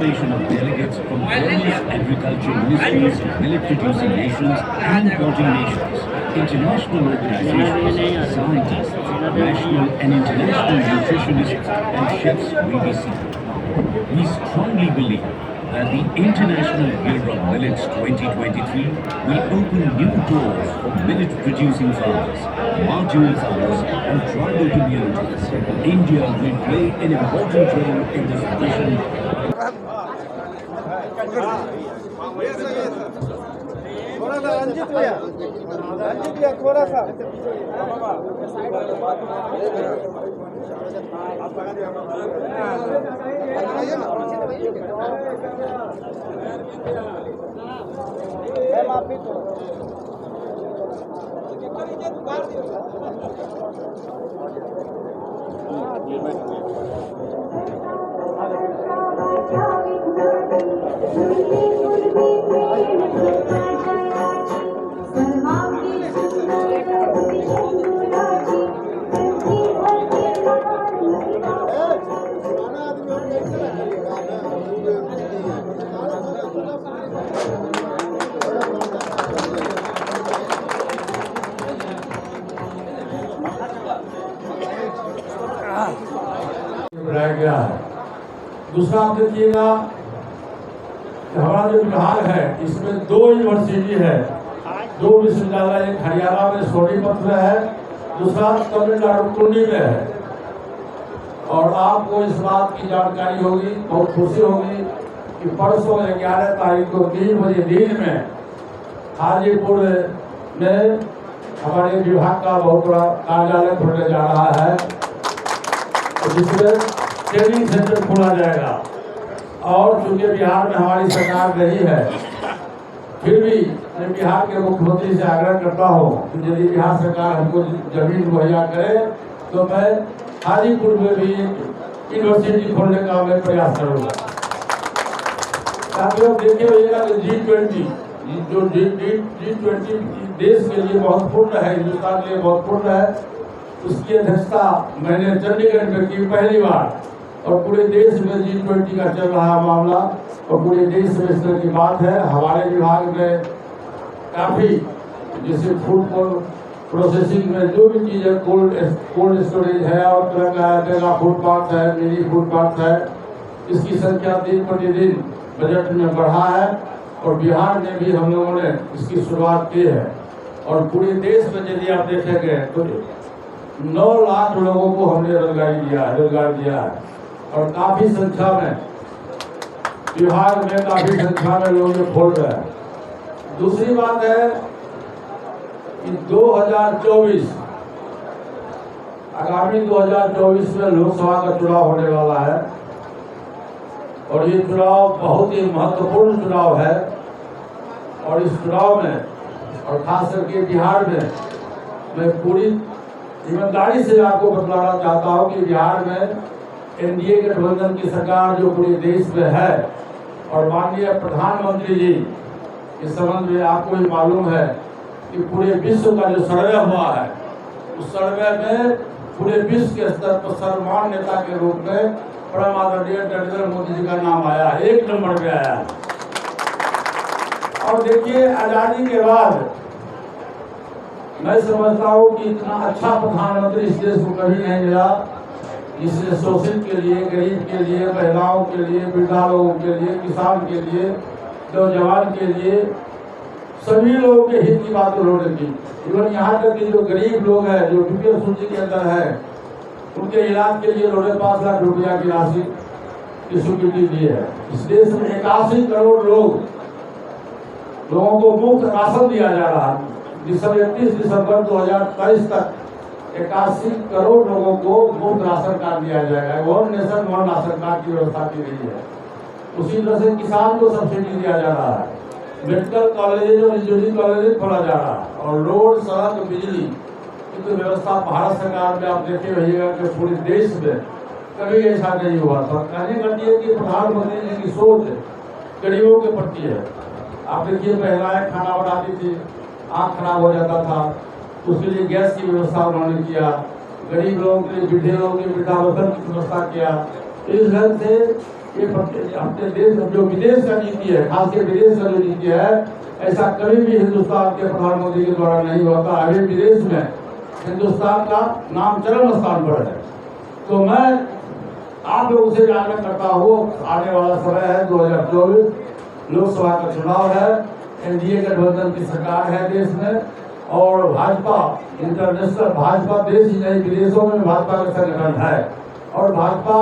participation of delegates from various agricultural ministries, millet-producing nations and importing nations, international organizations, scientists, national and international nutritionists and chefs will be seated. We strongly believe that the International Year of Millets 2023 will open new doors for millet-producing farmers, marginal farmers and tribal communities. India will play an important role in this mission. बनाया गया है। दूसरा आप देखिएगा हमारा जो बिहार है इसमें 2 यूनिवर्सिटी है, 2 विश्वविद्यालय, एक हरियाणा में सोनीपत में है, दूसरा तमिलनाडु टुंडी में है। और आपको इस बात की जानकारी होगी, बहुत खुशी होगी कि परसों 11 तारीख को 3 बजे दिन में हाजीपुर में हमारे विभाग का बहुत बड़ा कार्यालय खुलने जा रहा है, जिसमें ट्रेनिंग सेंटर खोला जाएगा। और चूंकि बिहार में हमारी सरकार नहीं है, फिर भी मैं बिहार के मुख्यमंत्री से आग्रह करता हूँ कि यदि बिहार सरकार हमको जमीन मुहैया करे तो मैं हाजीपुर में भी यूनिवर्सिटी खोलने का मैं प्रयास करूँगा। साथियों देखे होइएगा कि G20 जो G20 देश के लिए महत्वपूर्ण है, हिंदुस्तान के लिए महत्वपूर्ण है, उसकी अध्यक्षता मैंने चंडीगढ़ में की पहली बार। और पूरे देश में G20 का चल रहा मामला और पूरे देश में इस तरह की बात है। हमारे विभाग में काफ़ी जैसे फूड प्रोसेसिंग में जो भी चीज़ है, कोल्ड स्टोरेज है और तरह का मेगा फूड पार्क है, मिनी फूड पार्क है, इसकी संख्या दिन प्रतिदिन बजट में बढ़ा है। और बिहार में भी हम लोगों ने इसकी शुरुआत की है। और पूरे देश में यदि आप देखेंगे तो 9 लाख लोगों को हमने रोजगार दिया है। और काफी संख्या में बिहार में काफी संख्या में लोग ये खोल रहे हैं। दूसरी बात है कि 2024 आगामी 2024 में लोकसभा का चुनाव होने वाला है और ये चुनाव बहुत ही महत्वपूर्ण चुनाव है। और इस चुनाव में और खास करके बिहार में मैं पूरी ईमानदारी से आपको बतलाना चाहता हूं कि बिहार में एनडीए गठबंधन की सरकार जो पूरे देश में है और माननीय प्रधानमंत्री जी इस संबंध में आपको भी मालूम है कि पूरे विश्व का जो सर्वे हुआ है उस सर्वे में पूरे विश्व के स्तर पर सर्वमान्य नेता के रूप में परम आदरणीय नरेंद्र मोदी जी का नाम आया, 1 नंबर पे आया। और देखिए आजादी के बाद मैं समझता हूँ कि इतना अच्छा प्रधानमंत्री इस देश को कभी नहीं मिला, जिसने शोषित के लिए, गरीब के लिए, महिलाओं के लिए, वृद्धा लोगों के लिए, किसान के लिए, नौजवान के लिए, सभी लोगों के हित की बात उन्होंने की। इवन यहाँ तक कि जो गरीब लोग हैं, जो बीपीएल सूची के अंदर है, उनके इलाज के लिए उन्होंने 5 लाख रुपया की राशि की स्वीकृति दी है। इस देश में 81 करोड़ लोगों को मुफ्त राशन दिया जा रहा है। 31 दिसंबर 2023 तक 81 करोड़ लोगों को मुफ्त राशन कार्ड दिया जाएगा। One nation one ration card की व्यवस्था की गई है। उसी तरह से किसान को सब्सिडी दिया जा रहा है, मेडिकल कॉलेज और इंजीनियरिंग कॉलेज खोला जा रहा है, और रोड, सड़क, बिजली की तो व्यवस्था भारत सरकार में आप देखे रहिएगा कि पूरे देश में कभी ऐसा नहीं हुआ था। कहने करती है कि प्रधानमंत्री जी की सोच गरीबों के प्रति है। आप देखिए महिलाएं खाना बनाती थी, आँख खराब हो जाता था, उसके लिए गैस की व्यवस्था उन्होंने किया, गरीब लोगों के लिए, वृद्धे लोगों के वृद्धावस्था की व्यवस्था किया। इस ढंग से ये अपने देश जो विदेश का नीति है, खासकर विदेश का जो नीति है, ऐसा कभी भी हिंदुस्तान के प्रधानमंत्री के द्वारा नहीं होता। अभी विदेश में हिंदुस्तान का नाम चरम स्थान पर है। तो मैं आप लोगों से आग्रह करता हूँ, आने वाला समय है 2024 लोकसभा का चुनाव है, एनडीए गठबंधन की सरकार है देश में, और भाजपा इंटरनेशनल, भाजपा देश ही नहीं विदेशों में भाजपा का संगठन है, और भाजपा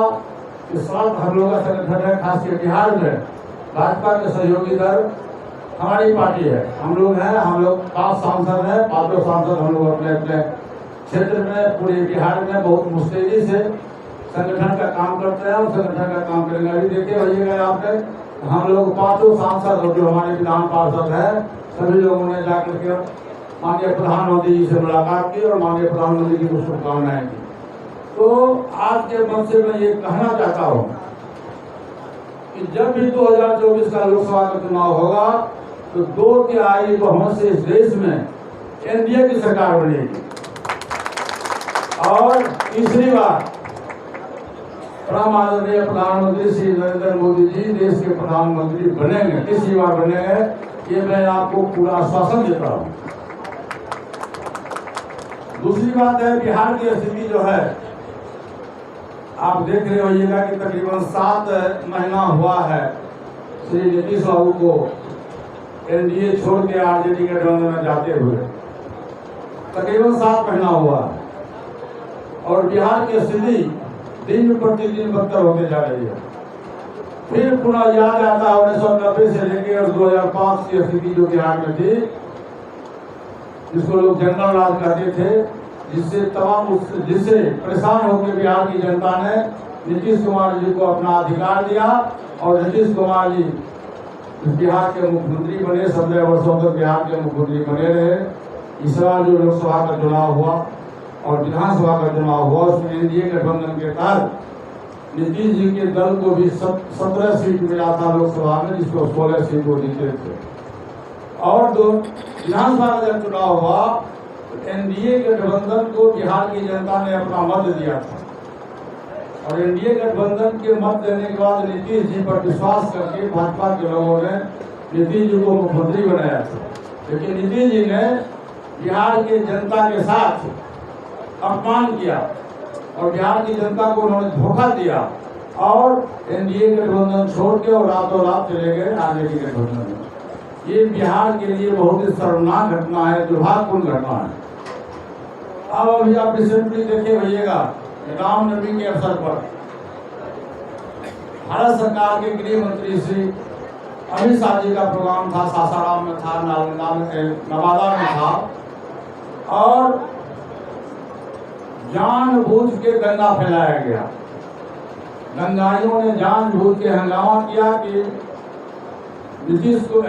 इस साल हम लोग का संगठन है। खासकर बिहार में भाजपा के सहयोगी दल हमारी पार्टी है, हम लोग हैं, हम लोग 5 सांसद हैं, 5 सांसद हम लोग अपने अपने क्षेत्र में पूरे बिहार में बहुत मुस्तैदी से संगठन का काम करते हैं और संगठन का काम करेंगे। अभी देखे होइएगा आपने, हम लोग 5 सांसद और जो हमारे विधान पार्षद है, सभी लोगों ने जाकर के माननीय प्रधानमंत्री जी से मुलाकात की और माननीय प्रधानमंत्री जी को शुभकामनाएं दी। तो आज के मंच से मैं ये कहना चाहता हूँ कि जब भी 2024 का लोकसभा का चुनाव होगा तो 2 तिहाई बहुमत से इस देश में एनडीए की सरकार बनेगी, और तीसरी बार परम आदरणीय प्रधानमंत्री श्री नरेंद्र मोदी जी देश के प्रधानमंत्री बनेंगे। तीसरी बार बनेंगे, ये मैं आपको पूरा आश्वासन देता हूँ। दूसरी बात है, बिहार की स्थिति जो है, आप देख रहे होइएगा कि तकरीबन 7 महीना हुआ है श्री नीतीश बाबू को एनडीए छोड़ के आरजेडी गठबंधन में जाते हुए, तकरीबन 7 महीना हुआ, और बिहार की स्थिति दिन प्रतिदिन बदतर होते जा रही है। फिर पुनः याद आता है 1990 से लेकर 2005 की स्थिति जो बिहार में थी, जिसको लोग जंगल राज कहते थे, जिससे परेशान होकर बिहार की जनता ने नीतीश कुमार जी को अपना अधिकार दिया, और नीतीश कुमार जी बिहार के मुख्यमंत्री बने, 17 वर्षों तक बिहार के मुख्यमंत्री बने रहे। इस बार जो लोकसभा का चुनाव हुआ और विधानसभा का चुनाव हुआ, उसमें एनडीए गठबंधन के तहत नीतीश जी के दल को भी 17 सीट मिला था लोकसभा में, जिसको 16 सीट वो जीते थे। और जो विधानसभा का जब चुनाव हुआ तो एनडीए गठबंधन को बिहार की जनता ने अपना मत दिया था, और एनडीए गठबंधन के मत देने के बाद नीतीश जी पर विश्वास करके भाजपा के लोगों ने नीतीश जी को मुख्यमंत्री बनाया था। लेकिन नीतीश जी ने बिहार की जनता के साथ अपमान किया और बिहार की जनता को उन्होंने धोखा दिया, और एनडीए गठबंधन छोड़ के और रातों रात चले गए आरजेडी गठबंधन में। ये बिहार के लिए बहुत ही शर्मनाक घटना है, दुर्भाग्यपूर्ण घटना है। अब अभी आप रिसेंटली देखे होइएगा, रामनवमी के अवसर पर भारत सरकार के गृह मंत्री श्री अमित शाह जी का प्रोग्राम था, सासाराम में था, नालंदा में, नवादा में था, और जानबूझ के दंगा फैलाया गया। दंगाइयों ने जानबूझ के हंगामा किया कि नीतीश को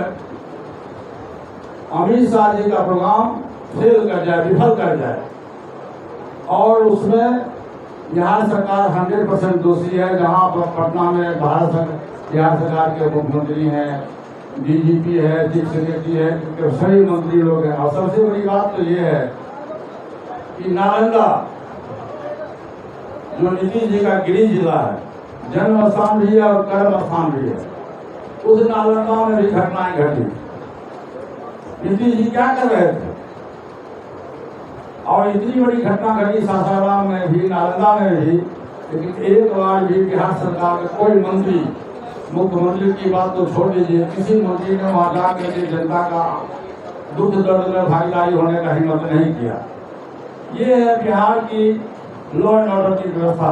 अमित शाह जी का प्रोग्राम फेल कर जाए, विफल कर जाए, और उसमें बिहार सरकार 100% दोषी है। जहां पर पटना में बिहार सरकार के मुख्यमंत्री हैं, डीजीपी है, चीफ सेक्रेटरी है, तो सभी मंत्री लोग हैं। और सबसे बड़ी बात तो ये है कि नालंदा जो नीतीश जी का गृह जिला है, जन्म स्थान भी है और कर्म स्थान भी है, उस नालंदा में भी घटनाएं घटी। नीतीश जी क्या कर रहे थे, और इतनी बड़ी घटना घटी सासाराम में भी, नालंदा में भी, लेकिन एक बार भी बिहार सरकार के कोई मंत्री, मुख्यमंत्री की बात तो छोड़ दीजिए, किसी मंत्री ने वहां जाकर के जनता का दुख दर्द में भागीदारी होने का हिम्मत नहीं किया। ये है बिहार की लॉ एंड ऑर्डर की व्यवस्था।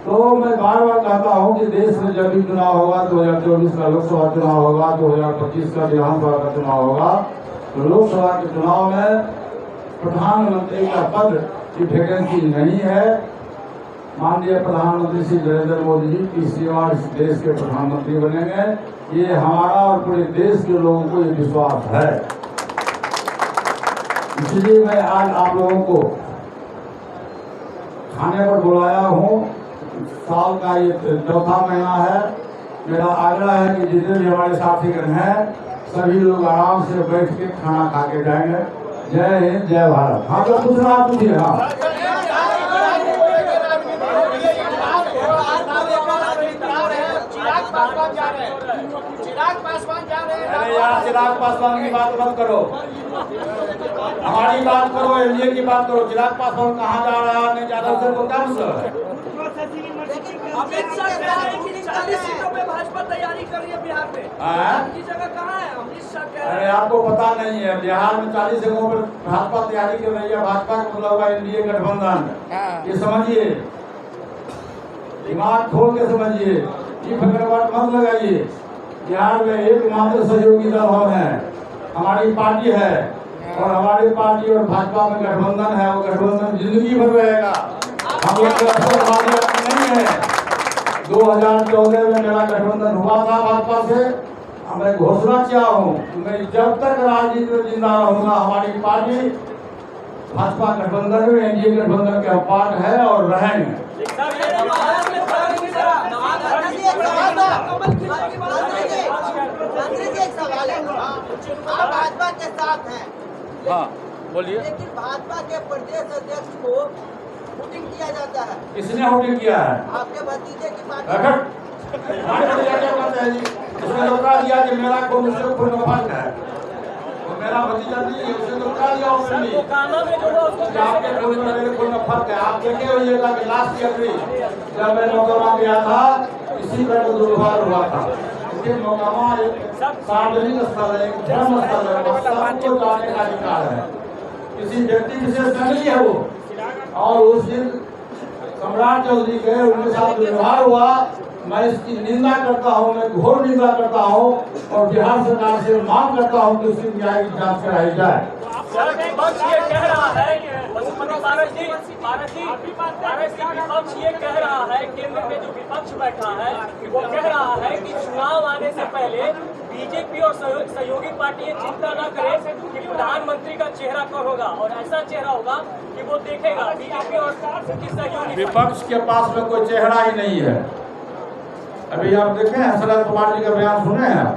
तो मैं बार बार कहता हूँ कि देश में जब भी चुनाव होगा, 2024 का लोकसभा चुनाव होगा, 2025 का विधानसभा का चुनाव होगा, तो लोकसभा के चुनाव में प्रधानमंत्री का पद की वैकेंसी नहीं है। माननीय प्रधानमंत्री श्री नरेंद्र मोदी जी तीसरी बार इस देश के प्रधानमंत्री बनेंगे, ये हमारा और पूरे देश के लोगों को ये विश्वास है। इसलिए मैं आज आप लोगों को खाने पर बुलाया हूँ। साल का ये 4था महीना है। मेरा आग्रह है कि जितने भी हमारे साथीगण हैं, सभी लोग आराम से बैठ के खाना खा के जाएंगे। जय हिंद, जय भारत। हाँ, तो पूछना आप पूछिए। हाँ, पासवान जा रहे हैं, चिराग पासवान जा रहे हैं। अरे यार चिराग पासवान की बात मत करो, हमारी बात करो, एनडीए की बात करो। चिराग पासवान कहाँ जा रहा है नहीं जा रहा उससे तो क्या मतलब है? अमित शाह कह रहे हैं कि 40 सीटों पे भाजपा तैयारी कर रही है बिहार में। हाँ? उनकी जगह कहाँ है? अमित शाह कह रहे अरे हैं। आपको पता नहीं है, बिहार में 40 जगहों पर भाजपा तैयारी कर रही है। भाजपा का मतलब हुआ एनडीए गठबंधन। ये समझिए, दिमाग खोल के समझिए, ये फकरवाट मत लगाइए। बिहार में एकमात्र सहयोगी दल हम हैं, हमारी पार्टी है, और हमारी पार्टी और भाजपा में गठबंधन है। वो गठबंधन जिंदगी भर रहेगा। हम लोग नहीं है। 2014 में मेरा गठबंधन हुआ था भाजपा से। मैं घोषणा किया हूँ, मैं जब तक राजनीति में जिंदा रहूंगा हमारी पार्टी भाजपा गठबंधन में एनडीए गठबंधन का पार्ट है और रहेंगे। भाजपा के साथ हैं, हाँ बोलिए। लेकिन भाजपा के प्रदेश अध्यक्ष को वोटिंग किया जाता है। किसने वोटिंग किया है? आपके भतीजे की पार्टी। हमारे भतीजा क्या करते हैं जी? उसने तो कहा दिया कि मेरा खून उससे खून का फर्क है, वो मेरा भतीजा नहीं है। उसने तो कहा दिया ओपनली कि आपके खून में मेरे खून का फर्क है। आप देखे होइएगा कि लास्ट ईयर भी जब मैं मोकामा गया था, इसी तरह का दुर्व्यवहार हुआ था। इसलिए मोकामा एक सार्वजनिक स्थल है, एक धर्म स्थल है, वहाँ सबको जाने का अधिकार है। किसी व्यक्ति विशेष का नहीं है वो। और उस दिन सम्राट चौधरी गए, उनके साथ दुर्व्यवहार हुआ। मैं इसकी निंदा करता हूँ, मैं घोर निंदा करता हूँ, और बिहार सरकार से मांग करता हूँ कि उसकी न्याय की जांच कराई जाए। विपक्ष ये कह रहा है, पशुपति पारस जी विपक्ष ये कह रहा है, केंद्र में जो विपक्ष बैठा है वो कह रहा है कि चुनाव आने से पहले बीजेपी और सहयोगी पार्टियां चिंता न करें कि प्रधानमंत्री का चेहरा कौन होगा, और ऐसा चेहरा होगा कि वो देखेगा बीजेपी और उनकी सहयोगी। विपक्ष के पास में कोई चेहरा ही नहीं है। अभी आप देखें हैं शरद पवार जी का बयान सुने हैं आप?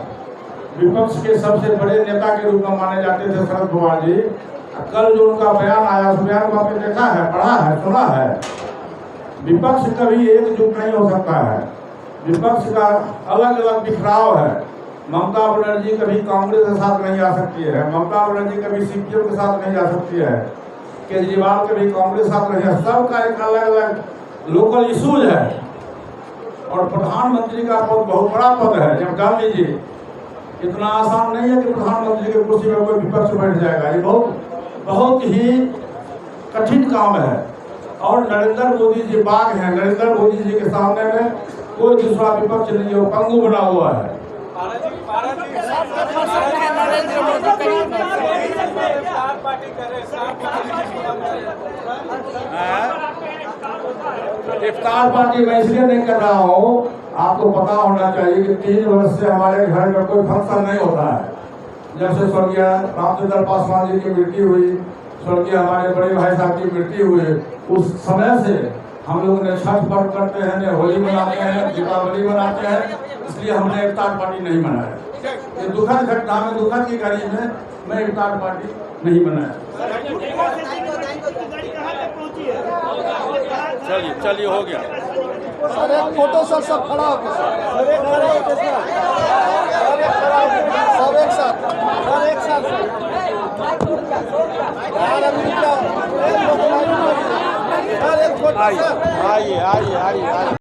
विपक्ष के सबसे बड़े नेता के रूप में माने जाते थे शरद पवार जी। कल जो उनका बयान आया, उस बयान को आपने देखा है, पढ़ा है, सुना है? विपक्ष कभी एकजुट नहीं हो सकता है। विपक्ष का अलग अलग बिखराव है। ममता बनर्जी कभी कांग्रेस के साथ नहीं आ सकती है, ममता बनर्जी कभी सीपीएम के साथ नहीं आ सकती है, केजरीवाल कभी कांग्रेस के साथ नहीं है। सबका एक अलग अलग लोकल इशूज है। और प्रधानमंत्री का पद बहुत बड़ा पद है। जब गांधी जी, इतना आसान नहीं है कि प्रधानमंत्री की कुर्सी में कोई विपक्ष बैठ जाएगा। ये बहुत ही कठिन काम है। और नरेंद्र मोदी जी बाघ हैं। नरेंद्र मोदी जी के सामने में कोई दूसरा विपक्ष नहीं है, वो पंगु बना हुआ है। इफ्तार पार्टी मैं इसलिए नहीं कर रहा हूँ, आपको पता होना चाहिए कि 3 वर्ष से हमारे घर में कोई फंक्शन नहीं होता है। जब से स्वर्गीय रामचंद्र पासवान जी की मृत्यु हुई, स्वर्गीय हमारे बड़े भाई साहब की मृत्यु हुई, उस समय से हम लोग ने छठ पर्व करते हैं, ने होली मनाते हैं, दीपावली मनाते हैं, इसलिए हमने इफ्तार पार्टी नहीं मनाया। ये दुखद घटना में, दुखद की घड़ी में मैं इफ्तार पार्टी नहीं बनाया। चलिए हो गया। सर एक फोटो सर सब खड़ा हो गया। सर एक खड़ा हो गया। सब एक साथ यार अभी क्या सर एक फोटो। आइए।